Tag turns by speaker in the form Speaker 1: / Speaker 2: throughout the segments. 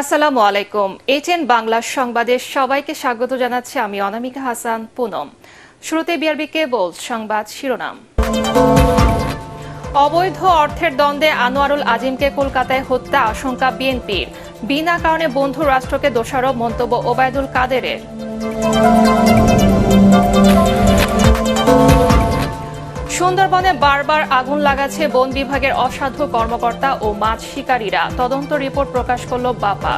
Speaker 1: আসসালামু আলাইকুম। এটিএন বাংলা সংবাদে সবাইকে স্বাগত জানাচ্ছি আমি অনামিকা হাসান পুনম। শুরুতে বিআরবি কেবল সংবাদ শিরোনাম। অবৈধ অর্থের দ্বন্দ্বে আনোয়ারুল আজিমকে কলকাতায় হত্যা আশঙ্কা বিএনপির। বিনা কারণে বন্ধু রাষ্ট্রকে দোষারোপ মন্তব্য ওবায়দুল কাদেরের। সুন্দরবনে বারবার আগুন লাগাচ্ছে বন বিভাগের অসাধু কর্মকর্তা ও মাছ শিকারীরা। তদন্ত রিপোর্ট প্রকাশ করল বাপা।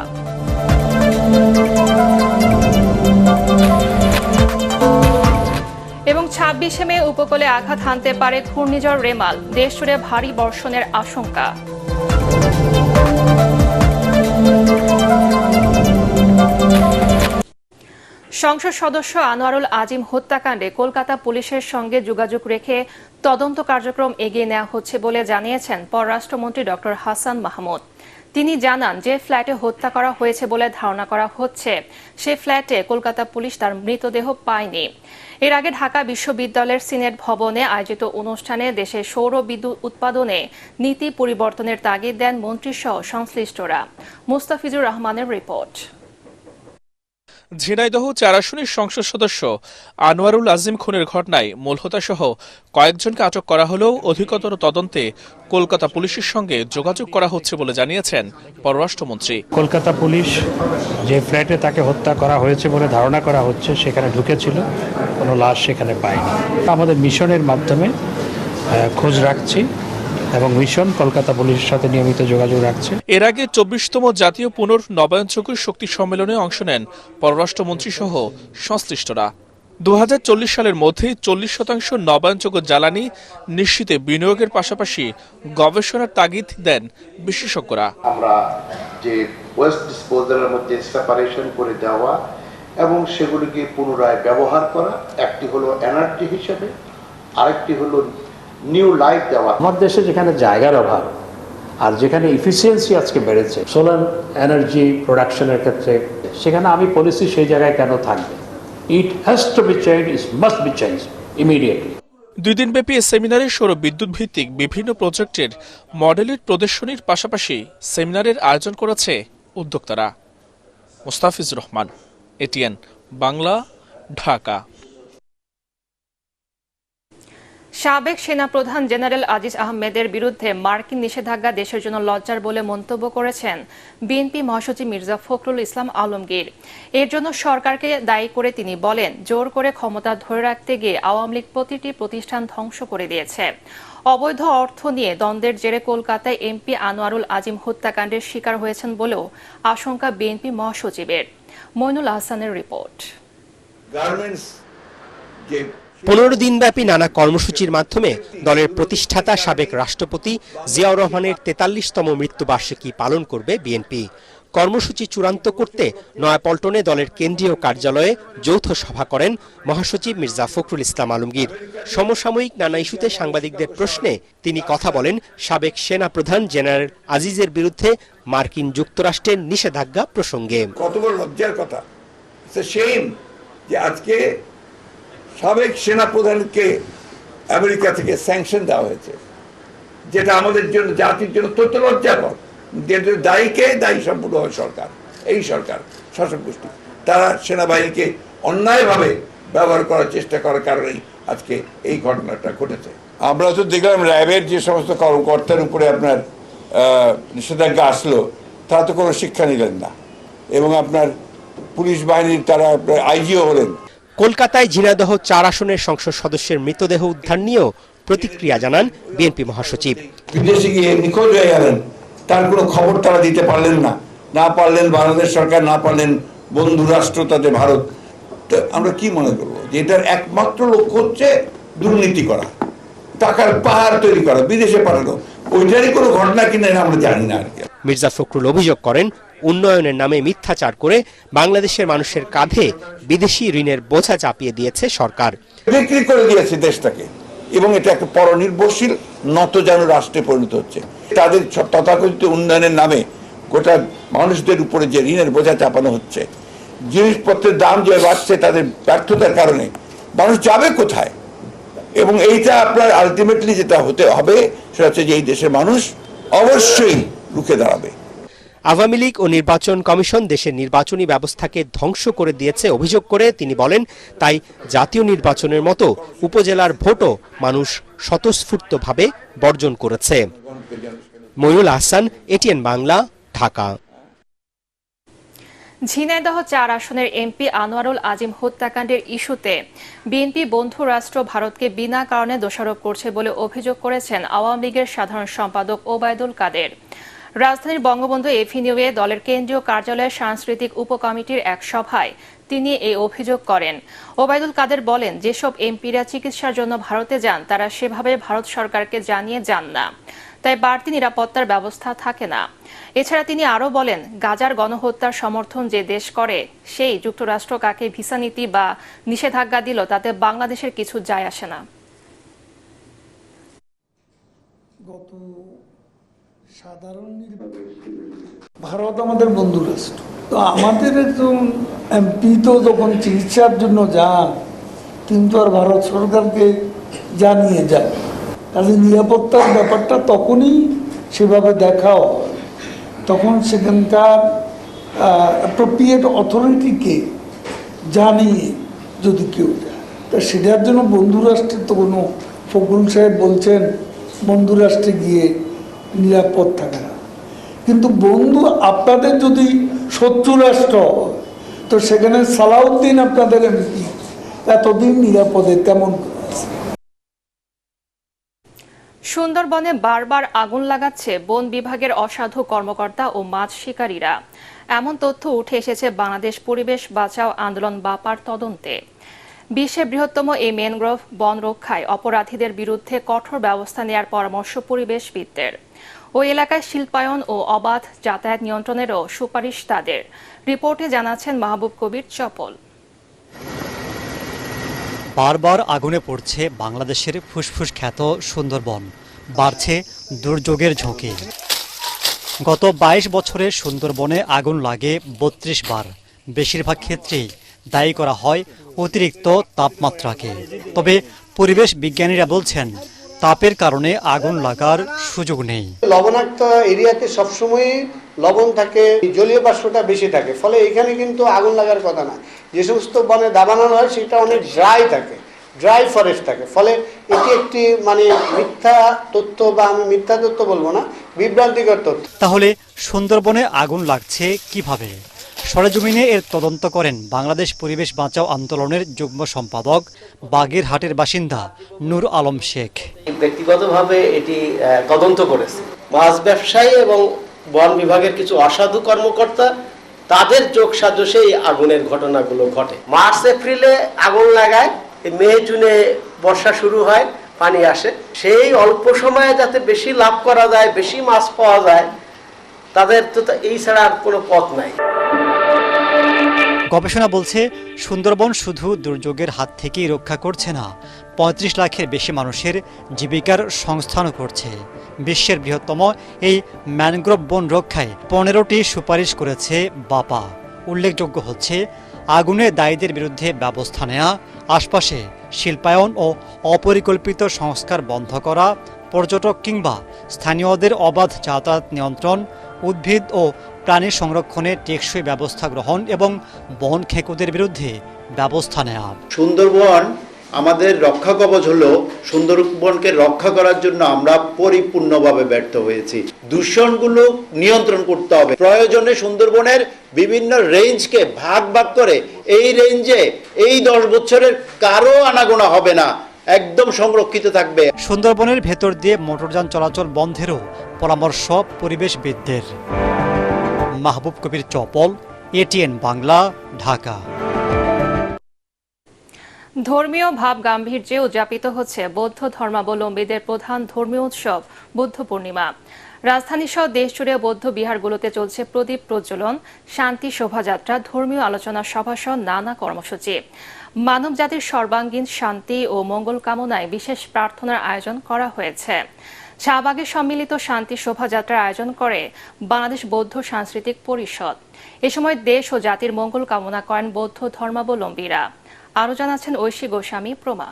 Speaker 1: এবং 26শে মে উপকূলে আঘাত হানতে পারে ঘূর্ণিঝড় রেমাল। দেশ জুড়ে ভারী বর্ষণের আশঙ্কা। সংসদ সদস্য আনোয়ারুল আজিম হত্যাকাণ্ডে কলকাতা পুলিশের সঙ্গে যোগাযোগ রেখে তদন্ত কার্যক্রম এগিয়ে নেওয়া হচ্ছে বলে জানিয়েছেন পররাষ্ট্রমন্ত্রী ডক্টর হাসান মাহমুদ। তিনি জানান, যে ফ্ল্যাটে হত্যা করা হয়েছে বলে ধারণা করা হচ্ছে সে ফ্ল্যাটে কলকাতা পুলিশ তার মৃতদেহ পায়নি। এর আগে ঢাকা বিশ্ববিদ্যালয়ের সিনেট ভবনে আয়োজিত অনুষ্ঠানে দেশে সৌর বিদ্যুৎ উৎপাদনে নীতি পরিবর্তনের তাগিদ দেন মন্ত্রীসহ সংশ্লিষ্টরা। মুস্তাফিজুর রহমানের রিপোর্ট।
Speaker 2: ঝিনাইদহ ৪ আসনের সংসদ সদস্য আনোয়ারুল আজিম খুনের ঘটনায় মূল হোতাসহ কয়েকজনকে আটক করা হলেও অধিকতর তদন্তে কলকাতা পুলিশের সঙ্গে যোগাযোগ করা হচ্ছে বলে জানিয়েছেন পররাষ্ট্রমন্ত্রী।
Speaker 3: কলকাতা পুলিশ যে ফ্ল্যাটে তাকে হত্যা করা হয়েছে বলে ধারণা করা হচ্ছে সেখানে ঢুকেছিল, কোনো লাশ সেখানে পায়নি। আমাদের মিশনের মাধ্যমে খোঁজ রাখছি এবং মিশন কলকাতা পুলিশের সাথে নিয়মিত যোগাযোগ রাখছে।
Speaker 2: এর আগে ২৪তম জাতীয় পুনর্নবায়নযোগ্য শক্তি সম্মেলনে অংশ নেন পররাষ্ট্রমন্ত্রী সহ সংশ্লিষ্টরা। ২০৪০ সালের মধ্যে ৪০% নবায়নযোগ্য জ্বালানি নিশ্চিতে বিনিয়োগের পাশাপাশি গবেষণার তাগিদ দেন বিশেষজ্ঞরা।
Speaker 4: আমরা যে ওয়েস্ট ডিসপোজালের মধ্যে সেপারেশন করে দেওয়া এবং সেগুলিকে পুনরায় ব্যবহার করা, একটি হলো এনার্জি হিসেবে, আরেকটি হলো নিউ লাইফ দেওয়া।
Speaker 3: আমার দেশে যেখানে জায়গার অভাব আর যেখানে ইফিসিয়েন্সি আজকে বেড়েছে সোলার এনার্জি প্রোডাকশনের ক্ষেত্রে, সেখানে আমি পলিসি সেই জায়গায় কেন থাকবে? It has to be change, it must be change immediately. 2
Speaker 2: দিনব্যাপী সেমিনারে সৌর বিদ্যুৎ ভিত্তিক বিভিন্ন প্রজেক্টের মডেলের প্রদর্শনীর পাশাপাশি সেমিনারের আয়োজন করেছে উদ্যোক্তারা। মুস্তাফিজুর রহমান, এটিএন বাংলা, ঢাকা।
Speaker 1: সাবেক সেনাপ্রধান জেনারেল আজিজ আহমেদের বিরুদ্ধে মার্কিন নিষেধাজ্ঞা দেশের জন্য লজ্জার বলে মন্তব্য করেছেন বিএনপি মহাসচিব মির্জা ফখরুল ইসলাম আলমগীর। এর জন্য সরকারকে দায়ী করে তিনি বলেন, জোর করে ক্ষমতা ধরে রাখতে গিয়ে আওয়ামী লীগ প্রতিটি প্রতিষ্ঠান ধ্বংস করে দিয়েছে। অবৈধ অর্থ নিয়ে দ্বন্দ্বের জেরে কলকাতায় এমপি আনোয়ারুল আজিম হত্যাকাণ্ডের শিকার হয়েছেন বলেও আশঙ্কা বিএনপি মহাসচিবের। মইনুল আহসানের রিপোর্ট।
Speaker 5: 15 দিনব্যাপী নানা কর্মসূচির মাধ্যমে দলের প্রতিষ্ঠাতা সাবেক রাষ্ট্রপতি জিয়াউর রহমানের 43তম মৃত্যুবার্ষিকী পালন করবে বিএনপি। কর্মসূচি চূড়ান্ত করতে নয়াপল্টনে দলের কেন্দ্রীয় কার্যালয়ে যৌথ সভা করেন মহাসচিব মির্জা ফখরুল ইসলাম আলমগীর। সমসাময়িক নানা ইস্যুতে সাংবাদিকদের প্রশ্নে তিনি কথা বলেন সাবেক সেনাপ্রধান জেনারেল আজিজের বিরুদ্ধে মার্কিন যুক্তরাষ্ট্রের নিষেধাজ্ঞা প্রসঙ্গে।
Speaker 6: কত বড় লজ্জার কথা, যে আজকে সাবেক সেনাপ্রধানকে আমেরিকা থেকে স্যাংশন দেওয়া হয়েছে, যেটা আমাদের জন্য, জাতির জন্য তত লজ্জাকর। দায়ীকে দায়ী সম্পূর্ণ হয় সরকার, এই সরকার শাসক গোষ্ঠী, তারা সেনাবাহিনীকে অন্যায়ভাবে ব্যবহার করার চেষ্টা করার কারণেই আজকে এই ঘটনাটা ঘটেছে। আমরা তো দেখলাম র্যাবের যে সমস্ত কর্মকর্তার উপরে আপনার নিষেধাজ্ঞা আসলো, তারা তো কোনো শিক্ষা নিলেন না, এবং আপনার পুলিশ বাহিনীর তারা আইজিও হলেন।
Speaker 5: কলকাতায় ঝিনাইদহ 4 আসনের সংসদ সদস্যের মৃতদেহ উদ্ধার নিয়েও প্রতিক্রিয়া জানান বিএনপি মহাসচিব।
Speaker 6: বিদেশে গিয়ে নিখোঁজ হয়ে গেলেন, তার কোনো খবর তারা দিতে পারলেন না পারলেন বাংলাদেশ সরকার, না পারলেন বন্ধু রাষ্ট্র তাদের ভারত। তো আমরা কি মনে করবো যে এটার একমাত্র লক্ষ্য হচ্ছে দুর্নীতি করা, টাকার পাহাড় তৈরি করা, বিদেশে পাঠানো? ওইটারই কোনো ঘটনা কিনা আমরা জানি না আর কি।
Speaker 5: মির্জা ফখরুল অভিযোগ করেন, উন্নয়নের নামে মিথ্যাচার করে বাংলাদেশের মানুষের কাঁধে বিদেশি ঋণের বোঝা চাপিয়ে দিয়েছে সরকার।
Speaker 6: বিক্রি করে দিয়েছে দেশটাকে, এবং এটা একটা পরনির্ভরশীল নতজানু রাষ্ট্রে পরিণত হচ্ছে। তাদের তথাকথিত উন্নয়নের নামে গোটা মানুষদের উপরে যে ঋণের বোঝা চাপানো হচ্ছে, জিনিসপত্রের দাম যে বাড়ছে তাদের ব্যর্থতার কারণে, মানুষ যাবে কোথায়? এবং এইটা আপনার আলটিমেটলি যেটা হতে হবে সেটা হচ্ছে যে এই দেশের মানুষ অবশ্যই রুখে দাঁড়াবে।
Speaker 5: আওয়ামী লীগ ও নির্বাচন কমিশন দেশের নির্বাচনী ব্যবস্থাকে ধ্বংস করে দিয়েছে অভিযোগ করে তিনি বলেন, তাই জাতীয় নির্বাচনের মতো উপজেলার ভোটও মানুষ স্বতঃস্ফূর্তভাবে বর্জন করেছে। মইনুল আহসান, এটিএন বাংলা, ঢাকা।
Speaker 1: ঝিনাইদহ ৪ আসনের এমপি আনোয়ারুল আজিম হত্যাকাণ্ডের ইস্যুতে বিএনপি বন্ধু রাষ্ট্র ভারতকে বিনা কারণে দোষারোপ করছে বলে অভিযোগ করেছেন আওয়ামী লীগের সাধারণ সম্পাদক ওবায়দুল কাদের। রাজধানীর বঙ্গবন্ধু এভিনিউয়ে দলের কেন্দ্রীয় কার্যালয়ের সাংস্কৃতিক উপকমিটির এক সভায় তিনি এই অভিযোগ করেন। ওবায়দুল কাদের বলেন, যেসব এমপিরা চিকিৎসার জন্য ভারতে যান তারা সেভাবে ভারত সরকারকে জানিয়ে যান না, তাই বাড়তি নিরাপত্তার ব্যবস্থা থাকে না। এছাড়া তিনি আরও বলেন, গাজার গণহত্যার সমর্থন যে দেশ করে সেই যুক্তরাষ্ট্র কাকে ভিসা নীতি বা নিষেধাজ্ঞা দিল তাতে বাংলাদেশের কিছু যায় আসে না।
Speaker 7: গত সাধারণ ভারত আমাদের বন্ধু রাষ্ট্র, তো আমাদের একজন এমপি তো যখন চিকিৎসার জন্য যান কিন্তু আর ভারত সরকারকে জানিয়ে যায়, কাজে নিরাপত্তার ব্যাপারটা তখনই সেভাবে দেখাও, তখন সেখানকার অ্যাপ্রোপ্রিয়েট অথরিটিকে জানিয়ে যদি কেউ যায়, তা সেটার জন্য বন্ধু রাষ্ট্রের তো কোনো ফখরুল সাহেব বলছেন বন্ধু রাষ্ট্রে গিয়ে নিরাপদ থাকে না, কিন্তু বন্ধু আপনাদের যদি শত্রু রাষ্ট্র তো সেখানে সালাউদ্দিন আপনাদের এমপি এতদিন নিরাপদে তেমন।
Speaker 1: সুন্দরবনে বারবার আগুন লাগাচ্ছে বন বিভাগের অসাধু কর্মকর্তা ও মাছ শিকারীরা। এমন তথ্য উঠে এসেছে বাংলাদেশ পরিবেশ বাঁচাও আন্দোলন বাপার তদন্তে। বিশ্বের বৃহত্তম এই ম্যানগ্রোভ বন রক্ষায় অপরাধীদের বিরুদ্ধে কঠোর ব্যবস্থা নেওয়ার পরামর্শ পরিবেশবিদদের। ওই এলাকায় শিল্পায়ন ও অবাধ যাতায়াত নিয়ন্ত্রণেরও সুপারিশ তাদের। রিপোর্টে জানাচ্ছেন মাহবুব কবির চপল।
Speaker 8: বারবার আগুনে পড়ছে বাংলাদেশের ফুসফুস খ্যাত সুন্দরবন, বাড়ছে দুর্যোগের ঝুঁকি। গত ২২ বছরে সুন্দরবনে আগুন লাগে ৩২ বার। বেশিরভাগ ক্ষেত্রেই দায়ী করা হয় অতিরিক্ত তাপমাত্রাকে। তবে পরিবেশ বিজ্ঞানীরা বলছেন, তাপের কারণে আগুন লাগার সুযোগ নেই।
Speaker 9: লবণাক্ত এরিয়াতে সবসময় লবণ থাকে, জলীয় বাষ্পটা বেশি থাকে, ফলে এখানে কিন্তু আগুন লাগার কথা না। যে সমস্ত বনে দাবানো হয় সেটা অনেক ড্রাই থাকে, ড্রাই ফরেস্ট থাকে, ফলে এটি একটি মিথ্যা তথ্য, বা আমি মিথ্যা তথ্য বলবো না, বিভ্রান্তিকর তথ্য।
Speaker 8: তাহলে সুন্দরবনে আগুন লাগছে কিভাবে? সরেজমিনে এর তদন্ত করেন বাংলাদেশ পরিবেশ বাঁচাও আন্দোলনের যুগ্ম সম্পাদক বাগেরহাটের বাসিন্দা নূর আলম শেখ।
Speaker 10: ব্যক্তিগতভাবে এটি তদন্ত করেছে মাছ ব্যবসায়ী এবং বন বিভাগের কিছু অসাধু কর্মকর্তা, তাদের যোগসাজশে এই আগুনের ঘটনাগুলো ঘটে। মার্চ এপ্রিলে আগুন লাগায়, মে জুনে বর্ষা শুরু হয়, পানি আসে, সেই অল্প সময়ে যাতে বেশি লাভ করা যায়, বেশি মাছ পাওয়া যায়, তাদের তো এই ছাড়া আর কোনো পথ নাই।
Speaker 8: গবেষণা বলছে, সুন্দরবন শুধু দুর্যোগের হাত থেকেই রক্ষা করছে না, ৩৫ লাখের বেশি মানুষের জীবিকার সংস্থানও করছে। বিশ্বের বৃহত্তম এই ম্যানগ্রোভ বন রক্ষায় ১৫টি সুপারিশ করেছে বাপা। উল্লেখযোগ্য হচ্ছে, আগুনে দায়ীদের বিরুদ্ধে ব্যবস্থা নেওয়া, আশপাশে শিল্পায়ন ও অপরিকল্পিত সংস্কার বন্ধ করা, পর্যটক কিংবা স্থানীয়দের অবাধ যাতায়াত নিয়ন্ত্রণ, উদ্ভিদ ও প্রাণী সংরক্ষণে টেকসই ব্যবস্থা গ্রহণ এবং বন খেকোদের বিরুদ্ধে ব্যবস্থা নেওয়া।
Speaker 11: সুন্দরবন আমাদের রক্ষা কবচ হলো, সুন্দরবনকে রক্ষা করার জন্য আমরা পরিপূর্ণভাবে ব্যর্থ হয়েছি। দূষণগুলো নিয়ন্ত্রণ করতে হবে। প্রয়োজনে সুন্দরবনের বিভিন্ন রেঞ্জকে ভাগ ভাগ করে এই রেঞ্জে এই 10 বছরের কারো আনাগোনা হবে না, একদম সংরক্ষিত থাকবে।
Speaker 8: সুন্দরবনের ভেতর দিয়ে মোটরযান চলাচল বন্ধেরও পরামর্শ পরিবেশবিদদের। মাহবুব কবির চপল, এটিএন বাংলা, ঢাকা।
Speaker 1: ধর্মীয় ভাব গাম্ভীর্যে উদযাপিত হচ্ছে বৌদ্ধ ধর্মাবলম্বীদের প্রধান ধর্মীয় উৎসব বুদ্ধ পূর্ণিমা। রাজধানী সহ দেশজুড়ে বৌদ্ধ বিহারগুলোতে চলছে প্রদীপ প্রজ্বলন, শান্তি শোভাযাত্রা, ধর্মীয় আলোচনা সভা সহ নানা কর্মসূচি। মানব জাতির সর্বাঙ্গীন শান্তি ও মঙ্গল কামনায় বিশেষ প্রার্থনার আয়োজন করা হয়েছে। শাহবাগে সম্মিলিত শান্তি শোভাযাত্রার আয়োজন করে বাংলাদেশ বৌদ্ধ সাংস্কৃতিক পরিষদ। এ সময় দেশ ও জাতির মঙ্গল কামনা করেন বৌদ্ধ ধর্মাবলম্বীরা। আরও জানাচ্ছেন ঐশী গোস্বামী প্রমা।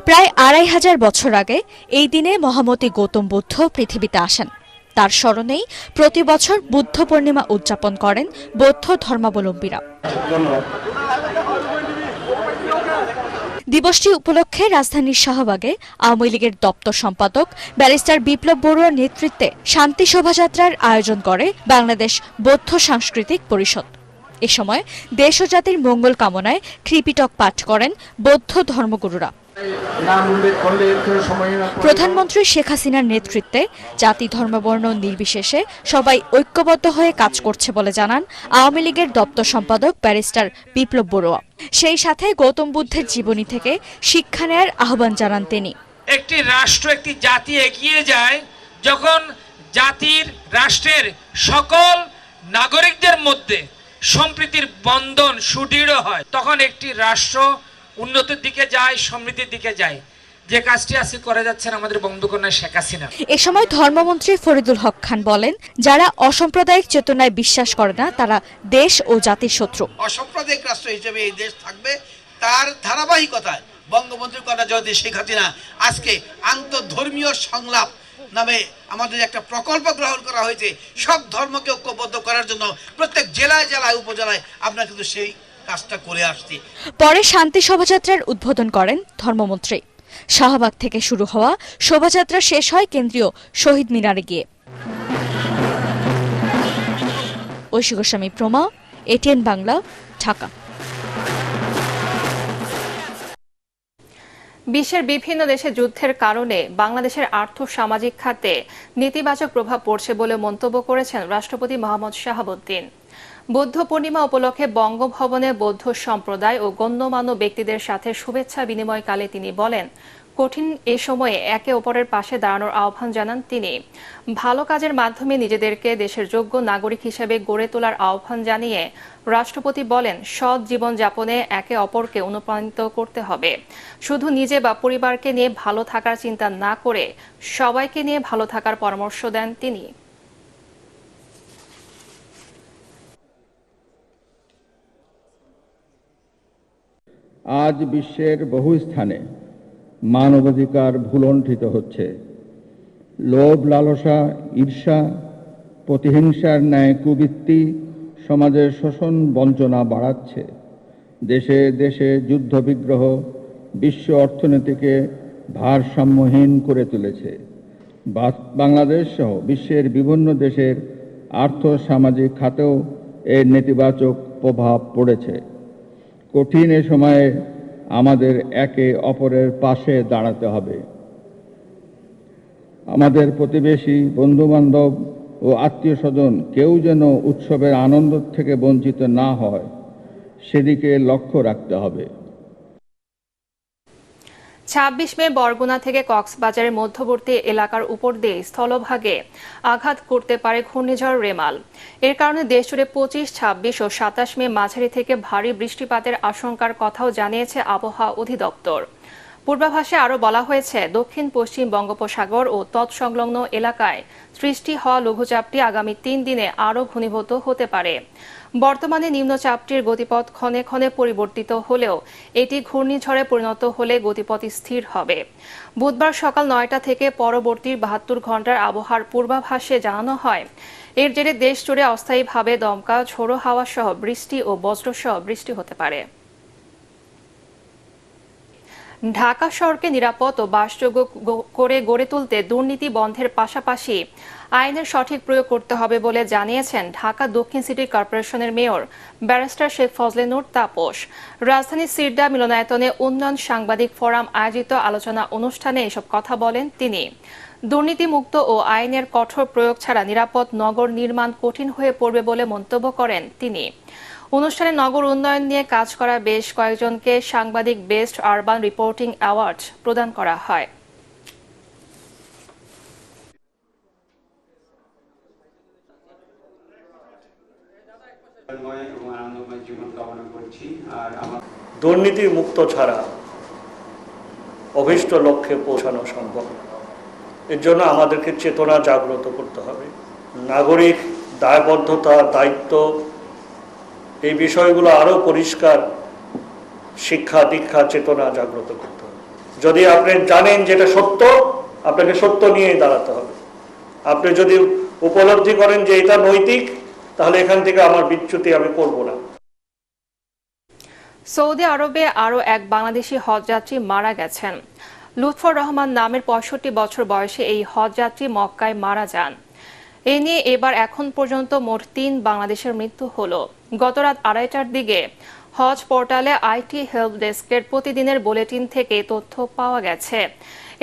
Speaker 12: প্রায় ২৫০০ বছর আগে এই দিনে মহামতি গৌতম বুদ্ধ পৃথিবীতে আসেন। তার স্মরণেই প্রতি বছর বুদ্ধ পূর্ণিমা উদযাপন করেন বৌদ্ধ ধর্মাবলম্বীরা। দিবসটি উপলক্ষে রাজধানীর শাহবাগে আওয়ামী লীগের দপ্তর সম্পাদক ব্যারিস্টার বিপ্লব বড়ুয়ার নেতৃত্বে শান্তি শোভাযাত্রার আয়োজন করে বাংলাদেশ বৌদ্ধ সাংস্কৃতিক পরিষদ। এ সময় দেশ ও জাতির মঙ্গল কামনায় ত্রিপিটক পাঠ করেন বৌদ্ধ ধর্মগুরুরা। প্রধানমন্ত্রী শেখ হাসিনার নেতৃত্বে জাতি ধর্মবর্ণ নির্বিশেষে সবাই ঐক্যবদ্ধ হয়ে কাজ করছে বলে জানান আওয়ামী লীগের দপ্তর সম্পাদক ব্যারিস্টার বিপ্লব বড়ুয়া। সেই সাথে গৌতম বুদ্ধের জীবনী থেকে শিক্ষা নেয়ার আহ্বান জানান তিনি।
Speaker 13: একটি রাষ্ট্র, একটি জাতি এগিয়ে যায় যখন জাতির, রাষ্ট্রের সকল নাগরিকদের মধ্যে সম্প্রীতির বন্ধন সুদৃঢ় হয়, তখন একটি রাষ্ট্র উন্নতির দিকে যায়, সমৃদ্ধির দিকে যায়। যে কাজটি আজকে করে যাচ্ছেন আমাদের বঙ্গকন্যা শেখ হাসিনা।
Speaker 12: এ সময় ধর্মমন্ত্রী ফরিদুল হক খান বলেন, যারা অসাম্প্রদায়িক চেতনায় বিশ্বাস করে না তারা দেশ ও জাতির শত্রু।
Speaker 14: অসাম্প্রদায়িক রাষ্ট্র হিসেবে এই দেশ থাকবে, তার ধারাবাহিকতায় বঙ্গবন্ধুর কন্যা জয়তী শেখ হাসিনা আজকে আন্তঃধর্মীয় সংলাপ নামে আমাদের একটা প্রকল্প গ্রহণ করা হয়েছে। সব ধর্মকে ঐক্যবদ্ধ করার জন্য প্রত্যেক জেলায় জেলায় উপজেলায় আমরা কিন্তু সেই কাজটা করে আসছি।
Speaker 12: পরে শান্তি শোভাযাত্রার উদ্বোধন করেন ধর্মমন্ত্রী। শাহবাগ থেকে শুরু হওয়া শোভাযাত্রা শেষ হয় কেন্দ্রীয় শহীদ মিনারে গিয়ে। ঐশী গোস্বামী প্রমা, এটিএন বাংলা, ঢাকা।
Speaker 1: বিশ্বের বিভিন্ন দেশে যুদ্ধের কারণে বাংলাদেশের আর্থ-সামাজিক খাতে নেতিবাচক প্রভাব পড়ছে বলে মন্তব্য করেছেন রাষ্ট্রপতি মোহাম্মদ শাহাবুদ্দিন। বৌদ্ধ পূর্ণিমা উপলক্ষে বঙ্গভবনে বৌদ্ধ সম্প্রদায় ও গণ্যমান্য ব্যক্তিদের সাথে শুভেচ্ছা বিনিময়কালে তিনি বলেন, কঠিন এ সময়ে একে অপরের পাশে দাঁড়ানোর আহ্বান জানান তিনি। ভালো কাজের মাধ্যমে নিজেদেরকে দেশের যোগ্য নাগরিক হিসেবে গড়ে তোলার আহ্বান জানিয়ে রাষ্ট্রপতি বলেন, সৎ জীবনযাপনে একে অপরকে অনুপ্রাণিত করতে হবে। শুধু নিজে বা পরিবারকে নিয়ে ভালো থাকার চিন্তা না করে সবাইকে নিয়ে ভালো থাকার পরামর্শ দেন তিনি।
Speaker 15: আজ বিশ্বের বহু স্থানে মানবাধিকার ভুলণ্ঠিত হচ্ছে। লোভ, লালসা, ঈর্ষা, প্রতিহিংসার ন্যায় কুবৃত্তি সমাজের শোষণ বঞ্চনা বাড়াচ্ছে। দেশে দেশে যুদ্ধ বিগ্রহ বিশ্ব অর্থনীতিকে ভারসাম্যহীন করে তুলেছে। বাংলাদেশ সহ বিশ্বের বিভিন্ন দেশের আর্থ-সামাজিক খাতেও এর নেতিবাচক প্রভাব পড়েছে। কঠিন এ সময়ে আমাদের একে অপরের পাশে দাঁড়াতে হবে। আমাদের প্রতিবেশী, বন্ধুবান্ধব ও আত্মীয় স্বজন কেউ যেন উৎসবের আনন্দ থেকে বঞ্চিত না হয়, সেদিকে লক্ষ্য রাখতে হবে।
Speaker 1: ২৬ মে বরগুনা থেকে কক্সবাজারের মধ্যবর্তী এলাকার উপর দিয়ে স্থলভাগে আঘাত করতে পারে ঘূর্ণিঝড় রেমাল। এর কারণে দেশজুড়ে ২৫, ২৬ ও ২৭ মে মাঝারি থেকে ভারী বৃষ্টিপাতের আশঙ্কার কথাও জানিয়েছে আবহাওয়া অধিদপ্তর। পূর্বাভাসে আরও বলা হয়েছে, দক্ষিণ পশ্চিম বঙ্গোপসাগর ও তৎসংলগ্ন এলাকায় সৃষ্টি হওয়া লঘুচাপটি আগামী ৩ দিনে আরও ঘনীভূত হতে পারে। বর্তমানে নিম্নচাপটির গতিপথ ক্ষণে ক্ষণে পরিবর্তিত হলেও এটি ঘূর্ণিঝড়ে পরিণত হলে গতিপথ স্থির হবে। বুধবার সকাল ৯টা থেকে পরবর্তী ৭২ ঘন্টার আবহাওয়ার পূর্বাভাসে জানানো হয়, এর জেরে দেশ জুড়ে অস্থায়ীভাবে দমকা ঝোড়ো হাওয়া সহ বৃষ্টি ও বজ্রসহ বৃষ্টি হতে পারে। ঢাকা শহরকে নিরাপদ ও বাসযোগ্য করে গড়ে তুলতে দুর্নীতি বন্ধের পাশাপাশি আইনের সঠিক প্রয়োগ করতে হবে বলে জানিয়েছেন ঢাকা দক্ষিণ সিটি কর্পোরেশনের মেয়র ব্যারিস্টার শেখ ফজলে নূর তাপস। রাজধানীর সিরদা মিলনায়তনে উন্নয়ন সাংবাদিক ফোরাম আয়োজিত আলোচনা অনুষ্ঠানে এসব কথা বলেন তিনি। দুর্নীতিমুক্ত ও আইনের কঠোর প্রয়োগ ছাড়া নিরাপদ নগর নির্মাণ কঠিন হয়ে পড়বে বলে মন্তব্য করেন তিনি। অনুষ্ঠানে নগর উন্নয়ন নিয়ে কাজ করা বেশ কয়েকজনকে সাংবাদিক বেস্ট আরবান রিপোর্টিং অ্যাওয়ার্ড প্রদান করা হয়।
Speaker 16: দুর্নীতি মুক্ত ছাড়া অভীষ্ট লক্ষ্যে পৌঁছানো সম্ভব। এর জন্য আমাদেরকে চেতনা জাগ্রত করতে হবে। নাগরিক দায়বদ্ধতা, দায়িত্ব, এই বিষয়গুলো আরো পরিষ্কার শিক্ষা দীক্ষা চেতনা জাগ্রত করতে হবে। যদি আপনি জানেন যেটা সত্য, আপনাকে সত্য নিয়ে দাঁড়াতে হবে। আপনি যদি উপলব্ধি করেন যে এটা নৈতিক, তাহলে এখান থেকে আমার বিচ্যুতি আমি করব না।
Speaker 1: সৌদি আরবে আরও এক বাংলাদেশি হজযাত্রী মারা গেছেন। লুৎফর রহমান নামের 65 বছর বয়সে এই হজযাত্রী মক্কায় মারা যান। এ নিয়ে এবার এখন পর্যন্ত মোট 3 বাংলাদেশের মৃত্যু হলো। গত রাত 2:30টার দিকে হজ পোর্টালে আইটি হেল্প ডেস্কের প্রতিদিনের বুলেটিন থেকে তথ্য পাওয়া গেছে।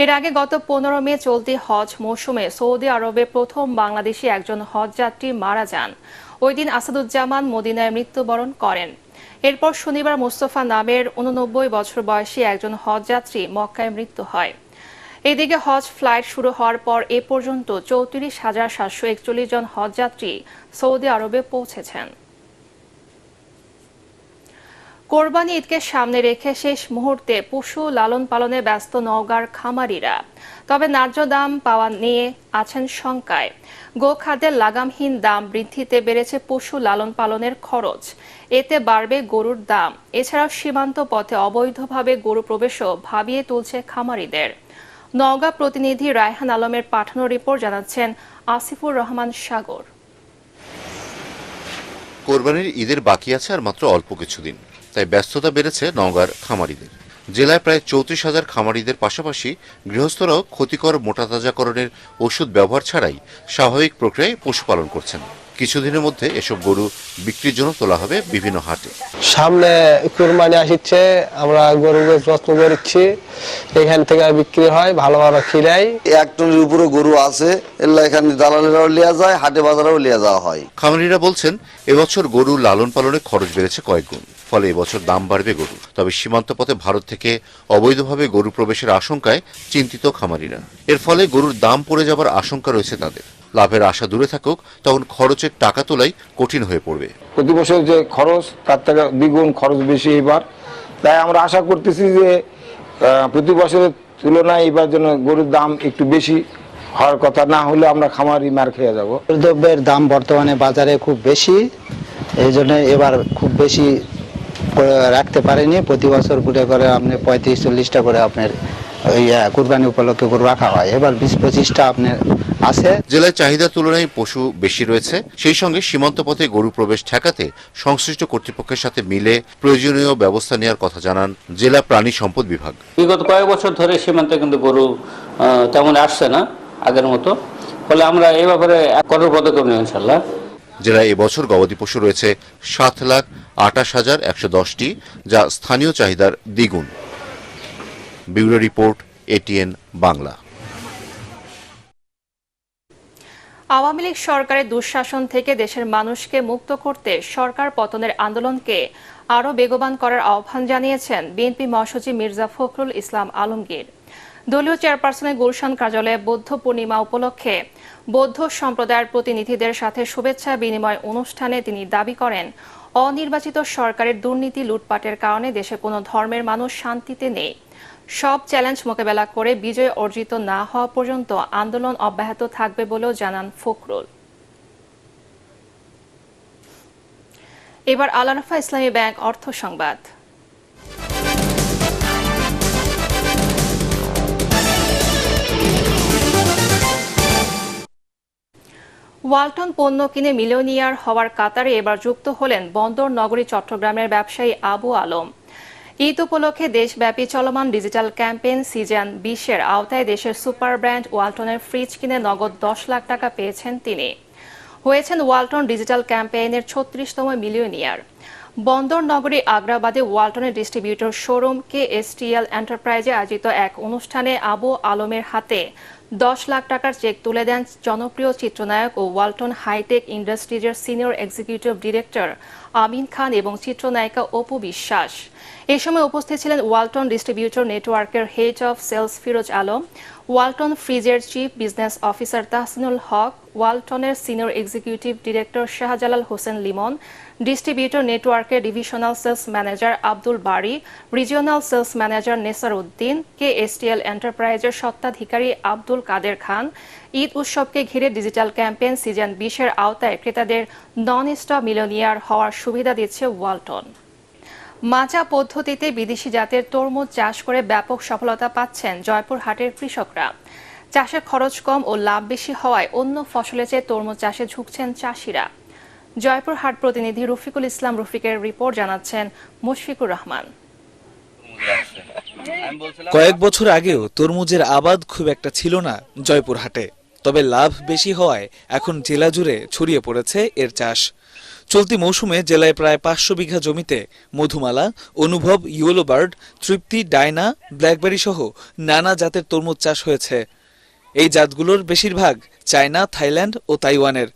Speaker 1: এর আগে গত 15 মে চলতি হজ মৌসুমে সৌদি আরবে প্রথম বাংলাদেশি একজন হজযাত্রী মারা যান। ওই দিন আসাদুজ্জামান মদিনায় মৃত্যুবরণ করেন। এরপর শনিবার মুস্তফা নামের 89 বছর বয়সী একজন হজযাত্রী মক্কায় মৃত্যু হয়। এদিকে হজ ফ্লাইট শুরু হওয়ার পর এ পর্যন্ত 34,741 জন হজযাত্রী সৌদি আরবে পৌঁছেছেন। কোরবানি ঈদকে সামনে রেখে শেষ মুহূর্তে পশু লালন পালনে ব্যস্ত নওগাঁর খামারিরা। তবে ন্যায্য দাম পাওয়া নিয়ে আছেন শঙ্কায়। গোখাদ্যের লাগামহীন দাম বৃদ্ধিতে বেড়েছে পশু লালন পালনের খরচ। এতে বাড়বে গরুর দাম। এছাড়াও সীমান্ত পথে অবৈধভাবে গরু প্রবেশও ভাবিয়ে তুলছে খামারিদের। নওগাঁ প্রতিনিধি রায়হান আলমের পাঠানো রিপোর্ট জানাচ্ছেন আসিফুর রহমান সাগর।
Speaker 17: কোরবানির ঈদের বাকি আছে আর মাত্র অল্প কিছুদিন, তাই ব্যস্ততা বেড়েছে নওগাঁর খামারিদের। জেলায় প্রায় 34,000 খামারিদের পাশাপাশি গৃহস্থরাও ক্ষতিকর মোটাতাজাকরণের ওষুধ ব্যবহার ছাড়াই স্বাভাবিক প্রক্রিয়ায় পশুপালন করছেন। কিছুদিনের মধ্যে এসব গরু বিক্রির জন্য তোলা হবে বিভিন্ন হাটে।
Speaker 18: সামনে কুরবানি আসছে, আমরা গরুকে যত্ন করছি, এখান থেকে বিক্রি হয়, ভালো ভালো খিলাই।
Speaker 19: 1 টনের উপরে গরু আছে, এখানে দালালেরাও লিয়া যায়, হাটে বাজারেও লিয়া যাওয়া হয়।
Speaker 17: খামারিরা বলছেন এবছর গরু লালন পালনে খরচ বেড়েছে কয়েক গুণ, ফলে এবছর দাম বাড়বে গরু। তবে সীমান্ত পথে ভারত থেকে অবৈধভাবে গরু প্রবেশের আশঙ্কায় চিন্তিত খামারিরা। এর ফলে গরুর দাম পড়ে যাবার আশঙ্কা রয়েছে তাদের। লাভের আশা দূরে থাকুক, তখন খরচের টাকা তোলাই কঠিন হয়ে পড়বে।
Speaker 20: প্রতি বছর যে খরচ তার থেকে দ্বিগুণ খরচ বেশি এবার, তাই আমরা আশা করতেছি যে প্রতি বছরের তুলনায় এবার যেন গরুর দাম একটু বেশি হওয়ার কথা, না হলে আমরা খামারি মার খেয়ে যাব।
Speaker 21: দ্রব্যের দাম বর্তমানে বাজারে খুব বেশি, এই জন্য এবার খুব বেশি রাখতে পারেনি। প্রতি বছর করে আপনি 35-40টা করে আপনার কুরবানি উপলক্ষে গরু রাখা হয়, এবার 20-25টা আপনার আছে।
Speaker 17: জেলায় চাহিদার তুলনায় পশু বেশি রয়েছে, সেই সঙ্গে সীমান্ত পথে গরু প্রবেশ ঠেকাতে সংশ্লিষ্ট কর্তৃপক্ষের সাথে মিলে প্রয়োজনীয় ব্যবস্থা নেওয়ার কথা জানান জেলা প্রাণী সম্পদ বিভাগ।
Speaker 22: বিগত কয়েক বছর ধরে সীমান্তে কিন্তু গরু তেমন আসছে না আগের মতো, ফলে আমরা এই ব্যাপারে কঠোর পদক্ষেপ নেব ইনশাল্লাহ।
Speaker 17: জেলায় এবছর গবাদি পশু রয়েছে 7,28,110টি, যা স্থানীয় চাহিদার দ্বিগুণ। Bureau report, ATN Bangla.
Speaker 1: Awami League সরকারের দুঃশাসন থেকে দেশের মানুষকে মুক্ত করতে সরকার পতনের আন্দোলনকে আরও বেগবান করার আহ্বান জানিয়েছেন বিএনপি মহাসচিব মির্জা ফখরুল ইসলাম আলমগীর। দলীয় চেয়ারপারসনের গুলশান কার্যালয়ে বৌদ্ধ পূর্ণিমা উপলক্ষে বৌদ্ধ সম্প্রদায়ের প্রতিনিধিদের সাথে শুভেচ্ছা বিনিময় অনুষ্ঠানে তিনি দাবি করেন, অনির্বাচিত সরকারের দুর্নীতি লুটপাটের কারণে দেশে কোনো ধর্মের মানুষ শান্তিতে নেই। সব চ্যালেঞ্জ মোকাবেলা করে বিজয় অর্জিত না হওয়া পর্যন্ত আন্দোলন অব্যাহত থাকবে বলেও জানান ফখরুল। এবার আল আরাফা ইসলামী ব্যাংক অর্থ সংবাদ। ওয়ালটন পণ্য কিনে মিলিয়নিয়ার হওয়ার কাতারে এবার যুক্ত হলেন বন্দর নগরী চট্টগ্রামের ব্যবসায়ী আবু আলম। ঈদ উপলক্ষে দেশব্যাপী চলমান ডিজিটাল ক্যাম্পেইন সিজন 20-এর আওতায় দেশের সুপার ব্র্যান্ড ওয়ালটনের ফ্রিজ কিনে নগদ 10 লাখ টাকা পেয়েছেন তিনি। হয়েছেন ওয়ালটন ডিজিটাল ক্যাম্পেইনের 36তম মিলিয়নিয়ার। বন্দর নগরী আগ্রাবাদে ওয়ালটনের ডিস্ট্রিবিউটর শোরুম KSTL এন্টারপ্রাইজে আয়োজিত এক অনুষ্ঠানে আবু আলমের হাতে 10 লাখ টাকার চেক তুলে দেন জনপ্রিয় চিত্রনায়ক ও ওয়ালটন হাইটেক ইন্ডাস্ট্রিজের senior executive director Amin Khan এবং চিত্রনায়িকা অপু বিশ্বাস। এ সময় উপস্থিত ছিলেন ওয়ালটন ডিস্ট্রিবিউটর নেটওয়ার্কের head of sales Firoz Alam, Walton ফ্রিজের chief business officer Tahsinul Haque, ওয়ালটনের senior executive director Shahjalal Hossain Limon, distributor নেটওয়ার্কের divisional sales manager Abdul Bari, regional sales manager Nesar Uddin, KSTL এন্টারপ্রাইজের স্বত্বাধিকারী আব্দুল কাদের খান। ঈদ উৎসবকে ঘিরে ডিজিটাল ক্যাম্পেইন সিজন 20-এর আওতায় ক্রেতাদের নন স্টপ মিলিয়নিয়ার হওয়ার সুবিধা দিচ্ছে ওয়ালটন। মাচা পদ্ধতিতে বিদেশি জাতের তরমুজ চাষ করে ব্যাপক সফলতা পাচ্ছেন জয়পুরহাটের কৃষকরা। চাষের খরচ কম ও লাভ বেশি হওয়ায় অন্য ফসলের চেয়ে তরমুজ চাষে ঝুঁকছেন চাষিরা। জয়পুরহাট প্রতিনিধি রফিকুল ইসলাম রফিকের রিপোর্ট, জানাচ্ছেন মুশফিকুর রহমান।
Speaker 3: কয়েক বছর আগেও তরমুজের আবাদ খুব একটা ছিল না জয়পুরহাটে, তবে লাভ বেশি হওয়ায় এখন জেলা জুড়ে ছড়িয়ে পড়েছে এর চাষ। চলতি মৌসুমে জেলায় প্রায় 500 বিঘা জমিতে মধুমালা, অনুভব, ইয়েলো বার্ড, তৃপ্তি, ডায়না, ব্ল্যাকবেরি সহ নানা জাতের তরমুজ চাষ হয়েছে। এই জাতগুলোর বেশিরভাগ চায়না, থাইল্যান্ড ও তাইওয়ানের।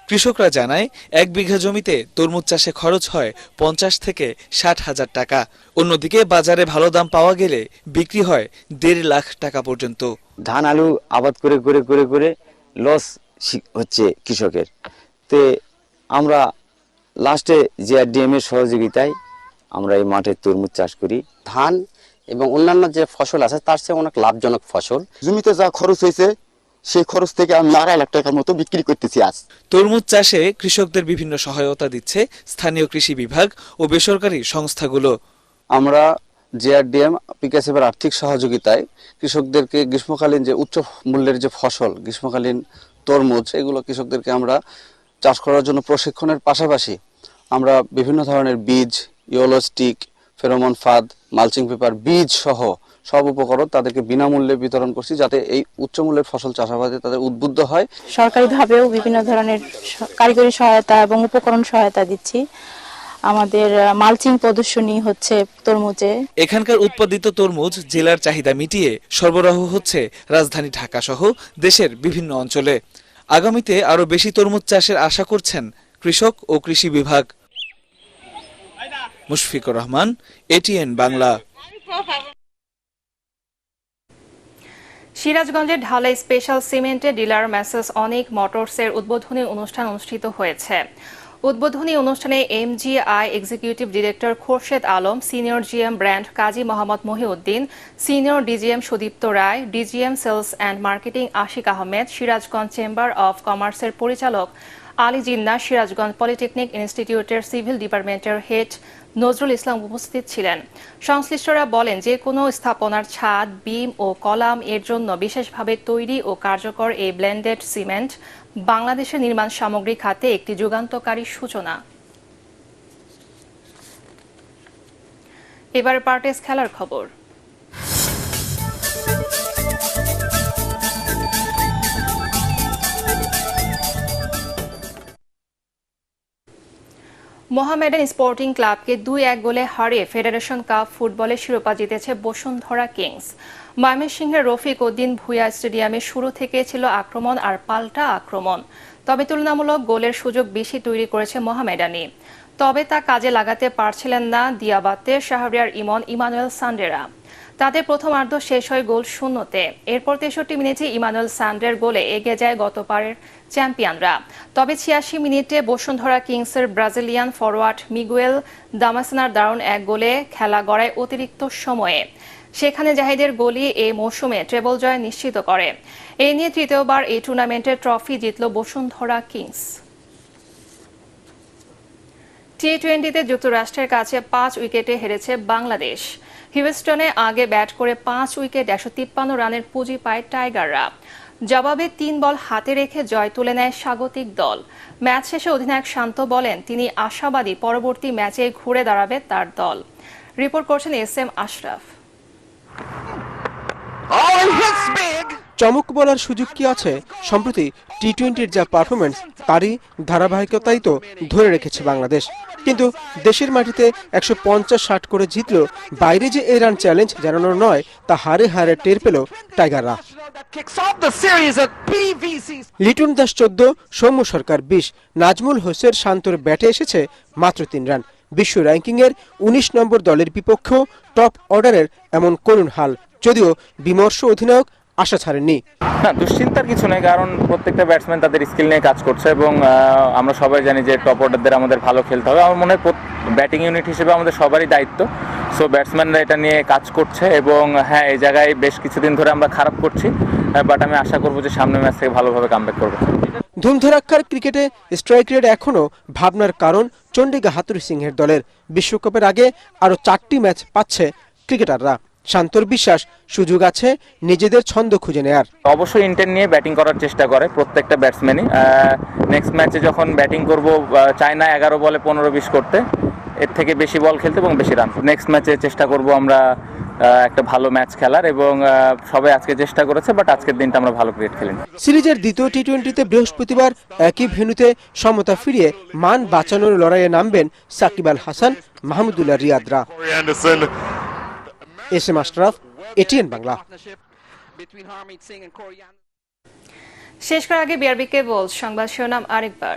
Speaker 3: কৃষকরা জানায় 1 বিঘা জমিতে তরমুজ চাষে খরচ হয় 50 থেকে 60 হাজার টাকা। অন্যদিকে বাজারে ভালো দাম পাওয়া গেলে বিক্রি হয় 1.5 লাখ টাকা পর্যন্ত।
Speaker 4: ধান আলু আবাদ করে করে করে করে লস হচ্ছে কৃষকের। তে আমরা লাস্টে জিআরডিএম এর সহযোগিতায় আমরা এই মাঠে তরমুজ চাষ করি।
Speaker 23: ধান এবং অন্যান্য যে ফসল আছে তার চেয়ে অনেক লাভজনক ফসল।
Speaker 24: জমিতে যা খরচ হয়েছে সেই খরচ থেকে আমি 2.5 লাখ টাকার মতো বিক্রি করতেছি আজ।
Speaker 3: তরমুজ চাষে কৃষকদের বিভিন্ন সহায়তা দিচ্ছে স্থানীয় কৃষি বিভাগ ও বেসরকারি সংস্থাগুলো।
Speaker 23: আমরা জিআরডিএম পিকেসিবের আর্থিক সহযোগিতায় কৃষকদেরকে গ্রীষ্মকালীন যে উচ্চ মূল্যের যে ফসল, গ্রীষ্মকালীন তরমুজ, এগুলো কৃষকদেরকে আমরা চাষ করার জন্য প্রশিক্ষণের পাশাপাশি আমরা বিভিন্ন ধরনের বীজ, ইয়েলো স্টিক, ফেরোমন ফাঁদ, মালচিং পেপার, বীজ সহ সব উপকরণ তাদেরকে বিনামূল্যে বিতরণ করছি, যাতে এই উচ্চমূল্যের ফসল চাষাবাদে তাদের উদ্বুদ্ধ হয়।
Speaker 25: সরকারিভাবেও বিভিন্ন ধরনের কারিগরি সহায়তা এবং উপকরণ সহায়তা দিচ্ছি। আমাদের মালচিং প্রদর্শনী হচ্ছে তরমুজে।
Speaker 3: এখানকার উৎপাদিত তরমুজ জেলার চাহিদা মিটিয়ে সরবরাহ হচ্ছে রাজধানী ঢাকা সহ দেশের বিভিন্ন অঞ্চলে। আগামীতে আরো বেশি তরমুজ চাষের আশা করছেন কৃষক ও কৃষি বিভাগ। মুশফিকুর রহমান, এটিএন বাংলা।
Speaker 1: সিরাজগঞ্জের ঢালাই স্পেশাল সিমেন্টের ডিলার মেসার্স অনেক মোটরসের উদ্বোধনী অনুষ্ঠান অনুষ্ঠিত হয়েছে। উদ্বোধনী অনুষ্ঠানে MGI executive director Khorshed Alam, senior GM brand Kazi Mohammad Mohiuddin, senior DGM Sudipta Roy, DGM sales and marketing Ashik Ahmed, Sirajganj chamber of কমার্সের পরিচালক আলী জিন্না, সিরাজগঞ্জ পলিটেকনিক ইনস্টিটিউটের সিভিল ডিপার্টমেন্টের হেড নজরুল ইসলাম উপস্থিত ছিলেন। সংশ্লিষ্টরা বলেন, যে কোনো স্থাপনার ছাদ, বিম ও কলাম এর জন্য বিশেষভাবে তৈরি ও কার্যকর এই ব্লেন্ডেড সিমেন্ট বাংলাদেশের নির্মাণ সামগ্রী খাতে একটি যুগান্তকারী সূচনা। এবার পার্টেস খেলার খবর। মোহামেডান স্পোর্টিং ক্লাবকে 2-1 গোলে হারিয়ে ফেডারেশন কাপ ফুটবলের শিরোপা জিতেছে বসুন্ধরা কিংস। ময়মনসিংহের রফিক উদ্দিন ভূঁইয়া স্টেডিয়ামে শুরু থেকে ছিল আক্রমণ আর পাল্টা আক্রমণ, তবে তুলনামূলক গোলের সুযোগ বেশি তৈরি করেছে মোহামেডানি। তবে তা কাজে লাগাতে পারছিলেন না দিয়াবাতে, শাহরিয়ার ইমন, ইমানুয়েল সান্ডেরা। তাদের প্রথমার্ধ শেষ হয় গোল শূন্যতে। এরপর 63 মিনিটে ইমানুয়েল সান্ডের গোলে এগিয়ে যায় গতবারের চ্যাম্পিয়নরা। তবে 86 মিনিটে বসুন্ধরা কিংসের ব্রাজিলিয়ান ফরওয়ার্ড মিগুয়েল দামাসেনার দারুণ এক গোলে খেলা গড়ায় অতিরিক্ত সময়ে। সেখানে জাহিদের গোলই এই মৌসুমে ট্রেবল জয় নিশ্চিত করে। এ নিয়ে তৃতীয়বার এই টুর্নামেন্টের ট্রফি জিতল বসুন্ধরা কিংস। টি-20তে যুক্তরাষ্ট্রের কাছে 5 উইকেটে হেরেছে বাংলাদেশ। হিউস্টনে আগে ব্যাট করে 5 উইকেট 153 রানের পুঁজি পায় টাইগাররা। জবাবে 3 বল হাতে রেখে জয় তুলে নেয় স্বাগতিক দল। ম্যাচ শেষে অধিনায়ক শান্ত বলেন, তিনি আশাবাদী পরবর্তী ম্যাচে ঘুরে দাঁড়াবে তার দল। রিপোর্ট করছেন এসএম আশরাফ।
Speaker 5: চমক বলার সুযোগ কি আছে? সম্প্রতি টি-20-র যা পারফরমেন্স, তারই ধারাবাহিকতাই তো ধরে রেখেছে বাংলাদেশ। কিন্তু দেশের মাটিতে 150-60 করে জিতল, বাইরে যে এই রান চ্যালেঞ্জ জানানোর নয়, তা হারে হারে টের পেল টাইগাররা। লিটন দাস 14, সৌম্য সরকার 20, নাজমুল হোসেন শান্তর ব্যাটে এসেছে মাত্র 3 রান। বিশ্ব র্যাঙ্কিংয়ের 19 নম্বর দলের বিপক্ষেও টপ অর্ডারের এমন করুণ হাল, যদিও বিমর্ষ অধিনায়ক আশা ছাড়েননি।
Speaker 26: না, দুশ্চিন্তার কিছু নেই, কারণ প্রত্যেকটা ব্যাটসম্যান তাদের স্কিল নিয়ে কাজ করছে এবং আমরা সবাই জানি যে টপ অর্ডারদের আমাদের ভালো খেলতে হবে। আমার মনে হয় ব্যাটিং ইউনিট হিসেবে আমাদের সবারই দায়িত্ব। সো ব্যাটসম্যানরা এটা নিয়ে কাজ করছে এবং হ্যাঁ, এই জায়গায় বেশ কিছুদিন ধরে আমরা খারাপ করছি, বাট আমি আশা করবো যে সামনের ম্যাচ থেকে ভালোভাবে কামব্যাক করবো।
Speaker 5: ধুমধড়াক্কার ক্রিকেটে স্ট্রাইক রেট এখনও ভাবনার কারণ চন্ডিকা হাতুড়ি সিংহের দলের। বিশ্বকাপের আগে আরও 4টি ম্যাচ পাচ্ছে ক্রিকেটাররা। শান্তর বিশ্বাস সুযোগ আছে নিজেদের ছন্দ খুঁজে নেয়ার।
Speaker 26: অবশ্যই ইন্টেন্ট নিয়ে ব্যাটিং করার চেষ্টা করে প্রত্যেকটা ব্যাটসম্যানই। নেক্সট ম্যাচে যখন ব্যাটিং করব চায় না 11 বলে 15-20 করতে, এর থেকে বেশি বল খেলতে এবং বেশি রান। নেক্সট ম্যাচে চেষ্টা করব আমরা একটা ভালো ম্যাচ খেলার, এবং সবাই আজকে চেষ্টা করেছে, বাট আজকের দিনটা আমরা ভালো ক্রিকেট খেলিনি।
Speaker 5: সিরিজের দ্বিতীয় টি-20তে বৃহস্পতিবার একই ভেন্যুতে সমতা ফিরিয়ে মান বাঁচানোর লড়াইয়ে নামবেন সাকিব আল হাসান, মাহমুদুল্লাহ রিয়াদরা। S M Ashraf, ATN Bangla.
Speaker 1: শেষ করার আগে বিআরবি কেবল সংবাদ শিরোনাম আরেকবার।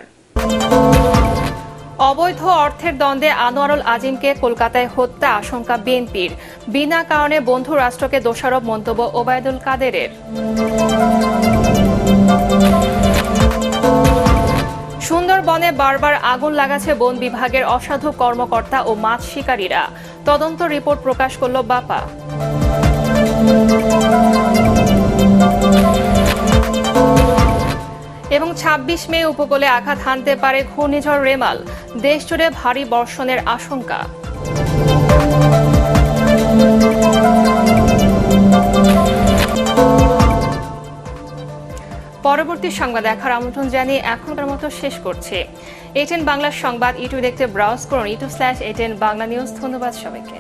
Speaker 1: অবৈধ অর্থের দ্বন্দ্বে আনোয়ারুল আজিমকে কলকাতায় হত্যা আশঙ্কা বিএনপির, বিনা কারণে বন্ধু রাষ্ট্রকে দোষারোপ মন্তব্য ওবায়দুল কাদেরের। সুন্দরবনে বারবার আগুন লাগাচ্ছে বন বিভাগের অসাধু কর্মকর্তা ও মাছ শিকারীরা, তদন্ত রিপোর্ট প্রকাশ করল বাপা। এবং 26 মে উপকূলে আঘাত হানতে পারে ঘূর্ণিঝড় রেমাল, দেশজুড়ে ভারী বর্ষণের আশঙ্কা। পরবর্তী সংবাদ দেখার আমন্ত্রণ জানিয়ে এখনকার মতো শেষ করছে। এটিএন বাংলার সংবাদ ইউটিউব দেখতে ব্রাউজ করুন, youtube/ATN বাংলা নিউজ। ধন্যবাদ সবাইকে।